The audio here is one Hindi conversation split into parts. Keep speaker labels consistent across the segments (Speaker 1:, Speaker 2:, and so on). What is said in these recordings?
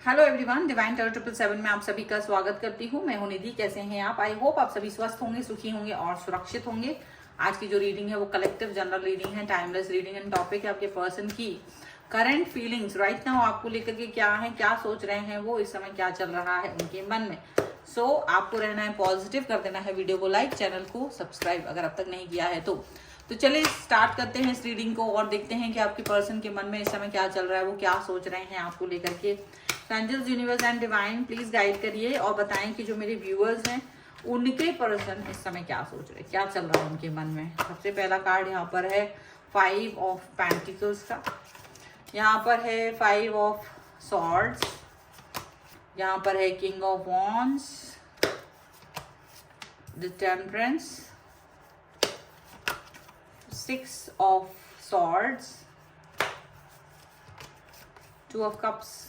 Speaker 1: हेलो एवरीवन, डिवाइन टैरो 777 में आप सभी का स्वागत करती हूँ। मैं हूं निधि। कैसे हैं आप? आई होप आप सभी स्वस्थ होंगे, सुखी होंगे और सुरक्षित होंगे। आज की जो रीडिंग है वो कलेक्टिव जनरल रीडिंग है, टाइमलेस रीडिंग एंड टॉपिक है आपके पर्सन की करंट फीलिंग्स राइट नाउ आपको लेकर के क्या है, क्या सोच रहे हैं वो, इस समय क्या चल रहा है उनके मन में। सो आपको रहना है पॉजिटिव, कर देना है वीडियो को लाइक, चैनल को सब्सक्राइब अगर अब तक नहीं किया है तो चलिए स्टार्ट करते हैं इस रीडिंग को और देखते हैं कि आपके पर्सन के मन में इस समय क्या चल रहा है, वो क्या सोच रहे हैं आपको लेकर के। Angels, universe and divine please guide करिए और बताएं कि जो मेरे व्यूअर्स हैं उनके पर्सन इस समय क्या सोच रहे हैं, क्या चल रहा है उनके मन में। सबसे पहला कार्ड यहाँ पर है 5 ऑफ पेंटिकल्स का, यहाँ पर है 5 ऑफ सॉर्ड्स, यहाँ पर है king of wands, the temperance, 6 of swords, 2 of cups,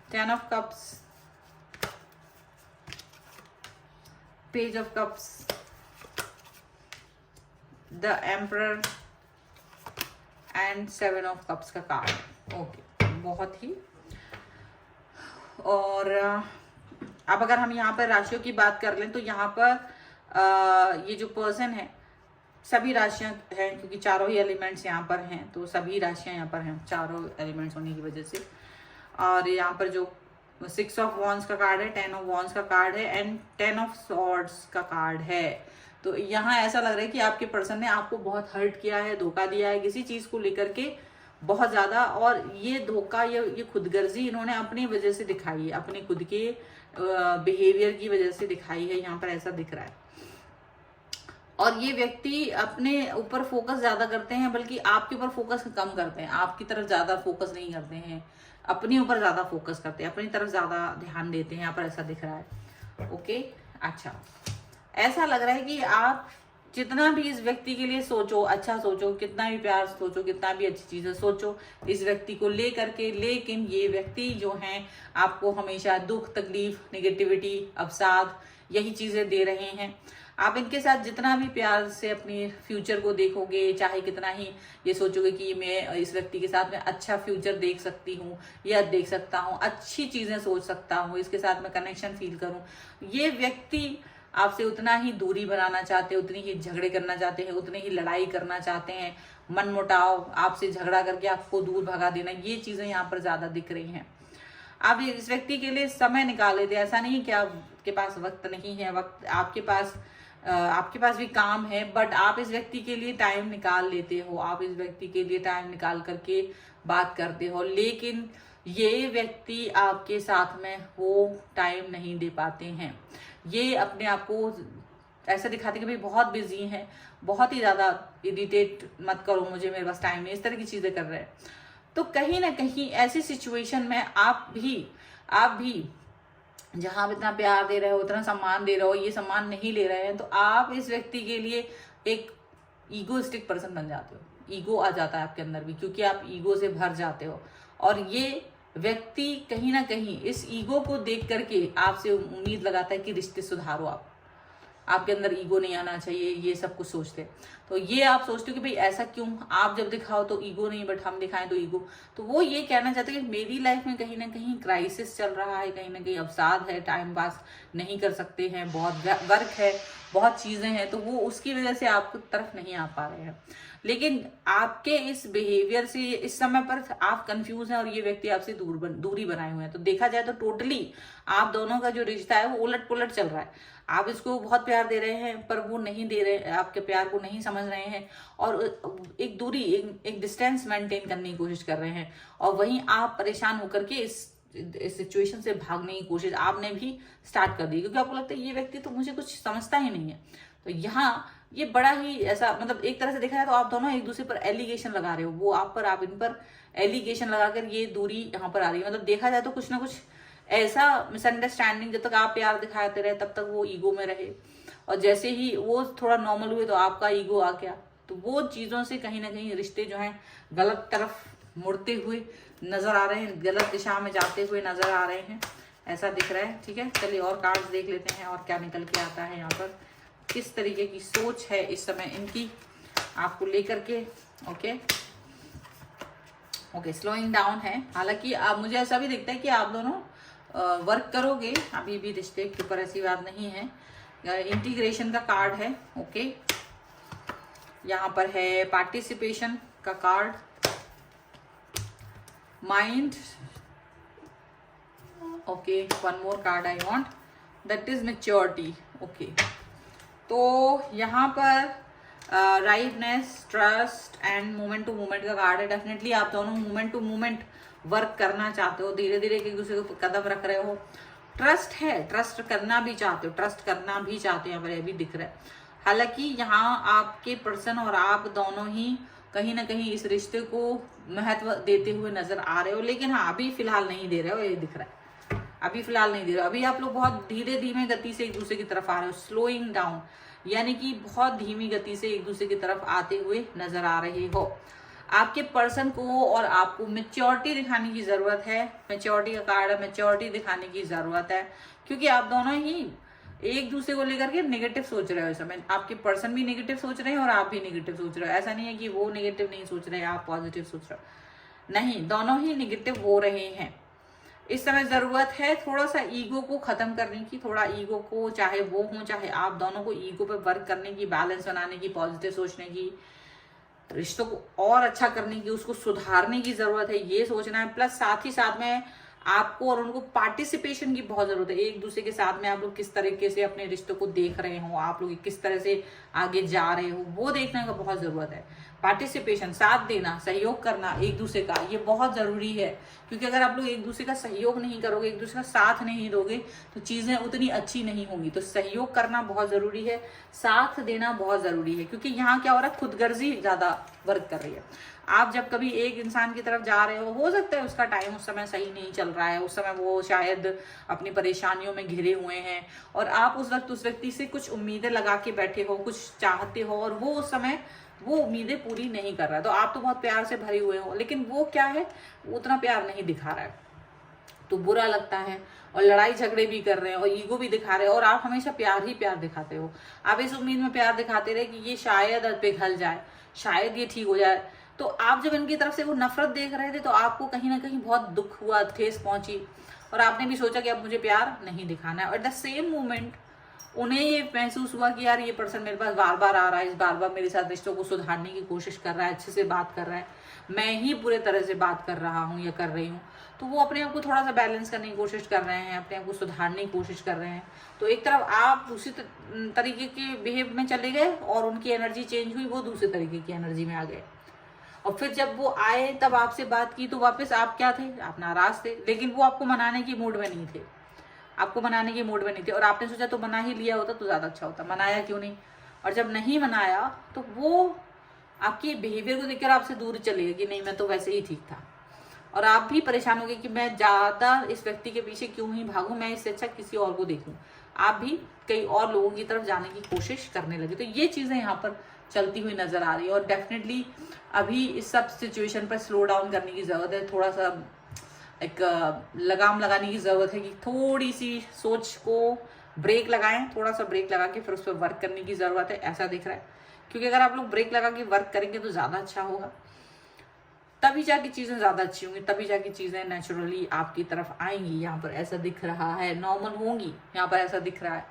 Speaker 1: 10 of cups, page of cups, the emperor and 7 of cups का कार्ड। ओके, बहुत ही। और अब अगर हम यहाँ पर राशियों की बात कर लें तो यहाँ पर ये जो पर्सन है सभी राशियां हैं, क्योंकि चारों ही एलिमेंट्स यहाँ पर हैं, तो सभी राशियां यहाँ पर हैं चारों एलिमेंट्स होने की वजह से। और यहाँ पर जो 6 ऑफ वॉन्ड्स का कार्ड है, 10 ऑफ वॉन्ड्स का कार्ड है एंड 10 ऑफ सॉर्ड्स का कार्ड है। तो यहाँ ऐसा लग रहा है कि आपके पर्सन ने आपको बहुत हर्ट किया है, धोखा दिया है किसी चीज को लेकर के बहुत ज्यादा। और ये धोखा, ये खुदगर्जी इन्होंने अपनी वजह से दिखाई है, अपने खुद के बिहेवियर की वजह से दिखाई है, यहाँ पर ऐसा दिख रहा है। और ये व्यक्ति अपने ऊपर फोकस ज्यादा करते हैं, बल्कि आपके ऊपर फोकस कम करते हैं, आपकी तरफ ज्यादा फोकस नहीं करते हैं, अपने ऊपर ज्यादा फोकस करते हैं, अपनी तरफ ज्यादा ध्यान देते हैं, यहाँ पर ऐसा दिख रहा है। ओके, अच्छा, ऐसा लग रहा है कि आप जितना भी इस व्यक्ति के लिए सोचो, अच्छा सोचो, कितना भी प्यार सोचो, कितना भी अच्छी चीजें सोचो इस व्यक्ति को ले करके, लेकिन ये व्यक्ति जो हैं आपको हमेशा दुख, तकलीफ, नेगेटिविटी, अवसाद यही चीजें दे रहे हैं। आप इनके साथ जितना भी प्यार से अपनी फ्यूचर को देखोगे, चाहे कितना ही ये सोचोगे कि मैं इस व्यक्ति के साथ में अच्छा फ्यूचर देख सकती हूँ या देख सकता हूँ, अच्छी चीजें सोच सकता हूँ, इसके साथ में कनेक्शन फील करूँ, ये व्यक्ति आपसे उतना ही दूरी बनाना चाहते हैं, उतनी ही झगड़े करना चाहते हैं, उतनी ही लड़ाई करना चाहते हैं, मनमुटाव, आपसे झगड़ा करके आपको दूर भगा देना, ये चीजें यहाँ पर ज्यादा दिख रही हैं। आप इस व्यक्ति के लिए समय निकाल लेते हैं, ऐसा नहीं कि आपके पास वक्त नहीं है, वक्त आपके पास भी काम है, बट आप इस व्यक्ति के लिए टाइम निकाल लेते हो, आप इस व्यक्ति के लिए टाइम निकाल करके बात करते हो, लेकिन ये व्यक्ति आपके साथ में वो टाइम नहीं दे पाते हैं। ये अपने आप को ऐसा दिखाते कि भाई बहुत बिजी हैं, बहुत ही ज्यादा इरिटेट मत करो मुझे, मेरे पास टाइम नहीं, इस तरह की चीजें कर रहे हैं। तो कहीं ना कहीं ऐसी सिचुएशन में आप भी जहां आप इतना प्यार दे रहे हो, उतना सम्मान दे रहे हो, ये सम्मान नहीं ले रहे हैं, तो आप इस व्यक्ति के लिए एक ईगोइस्टिक पर्सन बन जाते हो। ईगो आ जाता है आपके अंदर भी, क्योंकि आप ईगो से भर जाते हो। और ये व्यक्ति कहीं ना कहीं इस ईगो को देख करके आपसे उम्मीद लगाता है कि रिश्ते सुधारो, आपके अंदर ईगो नहीं आना चाहिए, ये सब कुछ सोचते हैं। तो ये आप सोचते हो कि भाई ऐसा क्यों, आप जब दिखाओ तो ईगो नहीं, बट हम दिखाएं तो ईगो। तो वो ये कहना चाहते हैं कि मेरी लाइफ में कहीं ना कहीं क्राइसिस चल रहा है, कहीं ना कहीं अवसाद है, टाइम पास नहीं कर सकते हैं, बहुत वर्क है, बहुत चीजें हैं, तो वो उसकी वजह से आपको तरफ नहीं आ पा रहे हैं। लेकिन आपके इस बिहेवियर से इस समय पर आप कंफ्यूज हैं और ये व्यक्ति आपसे दूरी बनाए हुए हैं। तो देखा जाए तो टोटली आप दोनों का जो रिश्ता है वो उलट पुलट चल रहा है। आप इसको बहुत प्यार दे रहे हैं पर वो नहीं दे रहे, आपके प्यार को नहीं समझ रहे हैं और एक दूरी, एक डिस्टेंस मेंटेन करने की कोशिश कर रहे हैं। और वहीं आप परेशान होकर के इस सिचुएशन से भागने की कोशिश आपने भी स्टार्ट कर दी, क्योंकि आपको लगता है ये व्यक्ति तो मुझे कुछ समझता ही नहीं है। तो यहाँ ये बड़ा ही ऐसा, मतलब एक तरह से देखा जाए तो आप दोनों एक दूसरे पर एलिगेशन लगा रहे हो, वो आप पर, आप इन पर एलिगेशन लगाकर ये दूरी यहाँ पर आ रही है। मतलब देखा जाए तो कुछ ना कुछ ऐसा मिसअंडरस्टैंडिंग, जब तक आप प्यार दिखाते रहे तब तक वो ईगो में रहे, और जैसे ही वो थोड़ा नॉर्मल हुए तो आपका ईगो आ गया। तो वो चीजों से कहीं ना कहीं रिश्ते जो हैं गलत तरफ मुड़ते हुए नजर आ रहे हैं, गलत दिशा में जाते हुए नजर आ रहे हैं, ऐसा दिख रहा है। ठीक है, चलिए और कार्ड्स देख लेते हैं और क्या निकल के आता है यहाँ पर, किस तरीके की सोच है इस समय इनकी आपको लेकर के। ओके, ओके, स्लोइंग डाउन है। हालांकि अब मुझे ऐसा भी दिखता है कि आप दोनों वर्क करोगे, अभी भी रिश्ते के ऊपर ऐसी बात नहीं है। इंटीग्रेशन का कार्ड है। ओके, यहाँ पर है पार्टिसिपेशन का card, mind. Okay, one more card I want, that is maturity. Okay, तो यहाँ पर rightness, trust and moment to moment का कार्ड है। डेफिनेटली आप दोनों मोमेंट टू मोमेंट वर्क करना चाहते हो, धीरे धीरे एक दूसरे को कदम रख रहे हो। ट्रस्ट है, ट्रस्ट करना भी चाहते हो, ट्रस्ट करना भी चाहते हो, यहाँ पर अभी दिख रहा है। हालांकि यहाँ आपके पर्सन और आप दोनों ही कहीं ना कहीं इस रिश्ते को महत्व देते हुए नजर आ रहे हो, लेकिन हाँ अभी फिलहाल नहीं दे रहे हो, ये दिख रहा है। अभी फिलहाल नहीं दे रहे हो, अभी आप लोग बहुत धीरे धीमे गति से एक दूसरे की तरफ आ रहे हो, स्लोइंग डाउन, यानी कि बहुत धीमी गति से एक दूसरे की तरफ आते हुए नजर आ रहे हो। आपके पर्सन को और आपको मैच्योरिटी दिखाने की जरूरत है। मैच्योरिटी का कार्ड है, मैच्योरिटी दिखाने की जरूरत है, क्योंकि आप दोनों ही एक दूसरे को लेकर के नेगेटिव सोच रहे हो इस समय। आपके पर्सन भी नेगेटिव सोच रहे हैं और आप भी नेगेटिव सोच रहे हो। ऐसा नहीं है कि वो नेगेटिव नहीं सोच रहे हैं, आप पॉजिटिव सोच रहे हो, नहीं, दोनों ही नेगेटिव हो रहे हैं। इस समय जरूरत है थोड़ा सा ईगो को खत्म करने की, थोड़ा ईगो को, चाहे वो हो चाहे आप, दोनों को ईगो पे वर्क करने की, बैलेंस बनाने की, पॉजिटिव सोचने की, रिश्तों को और अच्छा करने की, उसको सुधारने की जरूरत है, ये सोचना है। प्लस साथ ही साथ में आपको और उनको पार्टिसिपेशन की बहुत जरूरत है। एक दूसरे के साथ में आप लोग किस तरीके से अपने रिश्तों को देख रहे हो, आप लोग किस तरह से आगे जा रहे हो, वो देखने का बहुत जरूरत है। पार्टिसिपेशन, साथ देना, सहयोग करना एक दूसरे का, ये बहुत जरूरी है। क्योंकि अगर आप लोग एक दूसरे का सहयोग नहीं करोगे, एक दूसरे का साथ नहीं दोगे, तो चीजें उतनी अच्छी नहीं होंगी। तो सहयोग करना बहुत जरूरी है, साथ देना बहुत जरूरी है। क्योंकि यहाँ क्या हो रहा है, खुदगर्जी ज्यादा वर्क कर रही है। आप जब कभी एक इंसान की तरफ जा रहे हो सकता है उसका टाइम उस समय सही नहीं चल रहा है, उस समय वो शायद अपनी परेशानियों में घिरे हुए हैं, और आप उस वक्त उस व्यक्ति से कुछ उम्मीदें लगा के बैठे हो, कुछ चाहते हो, और वो उस समय वो उम्मीदें पूरी नहीं कर रहा है। तो आप तो बहुत प्यार से भरे हुए हो, लेकिन वो क्या है, वो उतना प्यार नहीं दिखा रहा है, तो बुरा लगता है। और लड़ाई झगड़े भी कर रहे हैं और ईगो भी दिखा रहे हैं, और आप हमेशा प्यार ही प्यार दिखाते हो। आप इस उम्मीद में प्यार दिखाते रहे कि ये शायद पिघल जाए, शायद ये ठीक हो जाए। तो आप जब इनकी तरफ से वो नफरत देख रहे थे, तो आपको कहीं ना कहीं बहुत दुख हुआ, ठेस पहुंची, और आपने भी सोचा कि अब मुझे प्यार नहीं दिखाना है। एट द सेम मोमेंट उन्हें ये महसूस हुआ कि यार ये पर्सन मेरे पास बार बार आ रहा है, बार बार मेरे साथ रिश्तों को सुधारने की कोशिश कर रहा है, अच्छे से बात कर रहा है, मैं ही बुरे तरह से बात कर रहा हूँ या कर रही हूँ। तो वो अपने आप को थोड़ा सा बैलेंस करने की कोशिश कर रहे हैं, अपने आप को सुधारने की कोशिश कर रहे हैं। तो एक तरफ आप उसी तरीके के बिहेव में चले गए और उनकी एनर्जी चेंज हुई, वो दूसरे तरीके की एनर्जी में आ गए। और फिर जब वो आए तब आपसे बात की, तो वापस आप क्या थे, आप नाराज थे, लेकिन वो आपको मनाने की मूड में नहीं थे, आपको मनाने की मूड में नहीं थे। और आपने सोचा तो मना ही लिया होता तो ज्यादा अच्छा होता, मनाया क्यों नहीं। और जब नहीं मनाया तो वो आपके बिहेवियर को देखकर आपसे दूर चले गए कि नहीं मैं तो वैसे ही ठीक था। और आप भी परेशान हो गए कि मैं ज्यादा इस व्यक्ति के पीछे क्यों ही भागूं, मैं इससे अच्छा किसी और को देखूं। आप भी कई और लोगों की तरफ जाने की कोशिश करने लगे। तो ये चीजें यहाँ पर चलती हुई नजर आ रही है। और डेफिनेटली अभी इस सब सिचुएशन पर स्लो डाउन करने की जरूरत है, थोड़ा सा एक लगाम लगाने की जरूरत है कि थोड़ी सी सोच को ब्रेक लगाएं, थोड़ा सा ब्रेक लगा के फिर उस पर वर्क करने की जरूरत है, ऐसा दिख रहा है। क्योंकि अगर आप लोग ब्रेक लगा के वर्क करेंगे तो ज्यादा अच्छा होगा, तभी जाके चीजें ज्यादा अच्छी होंगी, तभी जाके चीजें नेचुरली आपकी तरफ आएंगी। यहाँ पर ऐसा दिख रहा है, नॉर्मल होंगी, यहाँ पर ऐसा दिख रहा है।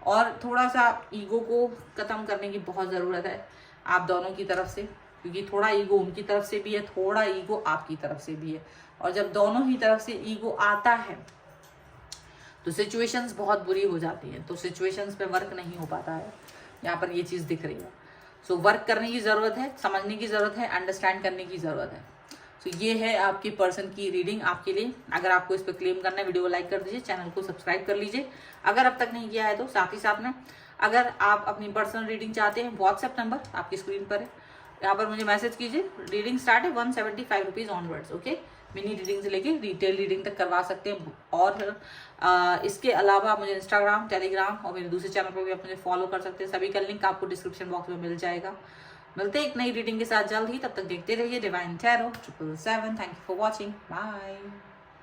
Speaker 1: और थोड़ा सा ईगो को खत्म करने की बहुत जरूरत है आप दोनों की तरफ से, क्योंकि थोड़ा ईगो उनकी तरफ से भी है, थोड़ा ईगो आपकी तरफ से भी है। और जब दोनों ही तरफ से ईगो आता है तो सिचुएशंस बहुत बुरी हो जाती हैं, तो सिचुएशंस पे वर्क नहीं हो पाता है। यहाँ पर ये चीज दिख रही है। सो वर्क करने की जरूरत है, समझने की जरूरत है, अंडरस्टैंड करने की जरूरत है। तो ये है आपके पर्सन की रीडिंग आपके लिए। अगर आपको इस पर क्लेम करना है, वीडियो को लाइक कर दीजिए, चैनल को सब्सक्राइब कर लीजिए अगर अब तक नहीं किया है तो। साथ ही साथ में अगर आप अपनी पर्सनल रीडिंग चाहते हैं, व्हाट्सएप नंबर आपकी स्क्रीन पर है, यहाँ पर मुझे मैसेज कीजिए। रीडिंग स्टार्ट है 175 rupees onwards. Okay, mini reading से लेके डिटेल रीडिंग तक करवा सकते हैं। और इसके अलावा मुझे इंस्टाग्राम, टेलीग्राम और मेरे दूसरे चैनल पर भी आप मुझे फॉलो कर सकते हैं। सभी का लिंक आपको डिस्क्रिप्शन बॉक्स में मिल जाएगा। मिलते हैं एक नई रीडिंग के साथ जल्द ही, तब तक देखते रहिए divine tarot 777। Thank you for watching, bye.